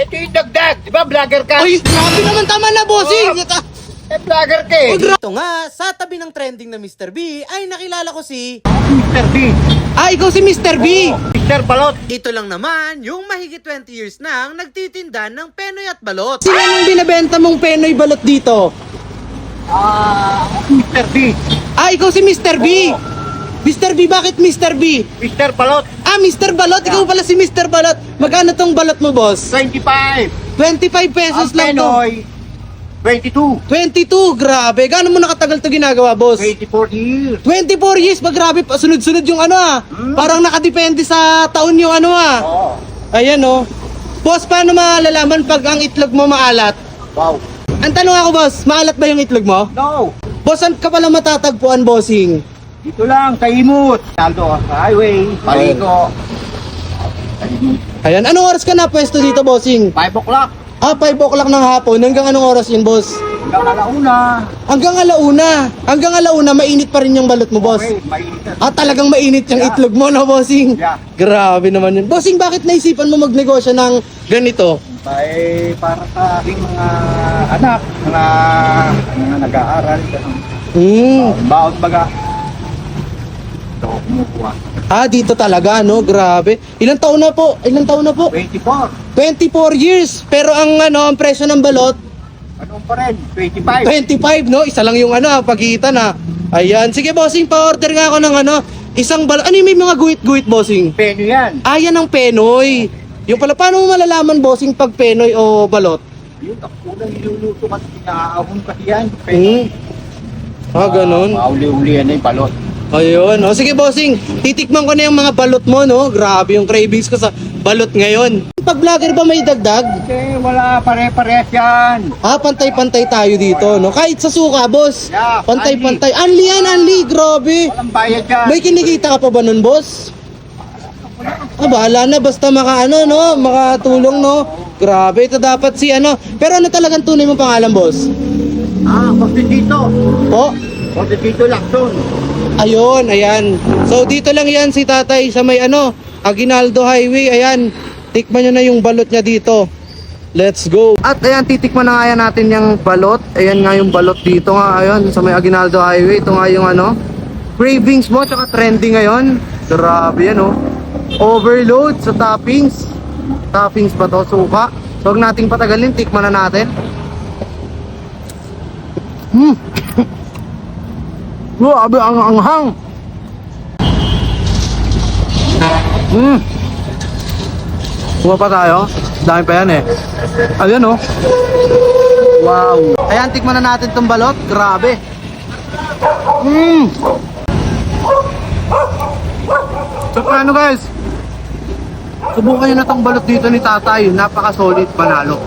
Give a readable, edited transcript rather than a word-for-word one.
Ito yung dagdag. Di ba, vlogger ka? Ay, grabe naman, tama na, bossing! Eh, vlogger ka eh. Ito nga, sa tabi ng trending na Mr. B, ay nakilala ko si... Mr. B. Ah, ikaw si Mr. B! Mr. Balot. Ito lang naman, yung mahigit 20 years nang nagtitinda ng penoy at balot. Sino yung binabenta mong penoy balot dito? Mr. B. Ah, ikaw si Mr. B! Mr. B, bakit Mr. B? Mr. Balot. Ah, Mr. Balot? Ikaw pala si Mr. Balot. Magkano tong balot mo, boss? 25. 25 pesos Ang lang to. Penoy, 22. 22, grabe. Gaano mo nakatagal to ginagawa, boss? 24 years. 24 years, pag grabe, sunod-sunod yung ano ah. Parang nakadepende sa taon yung ano ah. Oo. Ayan oh. Boss, paano malalaman pag ang itlog mo maalat? Wow. Ang tanong ako, boss, maalat ba yung itlog mo? No. Boss, saan ka pala matatagpuan, bossing? Dito lang, sa Imut. Aldo, sa highway. Paliko. Ayan, anong oras ka na pwesto dito, bossing? 5 o'clock. Ah, 5 o'clock ng hapon. Hanggang anong oras yun, boss? Hanggang alauna. Hanggang alauna. Hanggang alauna, mainit pa rin yung balot mo, boss. Okay, mainit. Ah, talagang mainit yung Yeah. itlog mo, no, bossing? Yeah. Grabe naman yun. Bossing, bakit naisipan mo magnegosyo ng ganito? Ay, para sa aking mga anak, mga nag-aaral. Baon baga. Ito, kumukuha. Ah, dito talaga, no? Grabe. Ilang taon na po? Ilang taon na po? 24. 24 years. Pero ang ano, ang presyo ng balot, Anong pa rin? 25. 25, no? Isa lang yung ano, pagitan ha. Ayan. Sige, bossing, pa-order nga ako ng ano, isang balot. Ano yung may mga guhit-guhit, bossing? Peno yan. Ah, yan ang penoy. Yung pala, paano mo malalaman, bossing, pag penoy o balot? Yun, ako unang niluluto kasi pinakaahon kasi yan. Hmm. Ah, ganun. Mauli-uli yan na yung balot. Ayun. O, sige, bossing. Titikman ko na yung mga balot mo, no? Grabe yung cravings ko sa balot ngayon. Pag vlogger ba may dagdag? Kasi wala pare-parehas yan. Ah, pantay-pantay tayo dito, no? Kahit sa suka, boss. Yeah, Pantay-pantay. Anli yan, anli. Grabe. Walang bayad yan. May kinikita ka pa ba nun, boss? Ah, bahala na. Basta makaano, no? Makatulong, no? Grabe. Ito dapat si ano. Pero ano talagang tunay mong pangalan, boss? Dito. Po? Dito Lacson. Ayun, ayan. So, dito lang yan si tatay sa may ano, Aguinaldo Highway. Ayan. Tikman nyo na yung balot niya dito. Let's go. At ayan, titikman na nga yan natin yung balot. Ayan nga yung balot dito nga. Ayan, sa may Aguinaldo Highway. Ito nga yung ano, cravings mo, tsaka trending ngayon. Grabe yan, oh. Overload sa toppings. Toppings pa to, suka. So, huwag nating patagalin. Tikman na natin. Grabe, ang anghang. Kuha pa tayo. Dami pa yan eh. Ayan oh. Wow. Ayan, tikman na natin tong balot. Grabe. So paano guys? Subukan nyo na tong balot dito ni tatay. Napaka solid, panalo.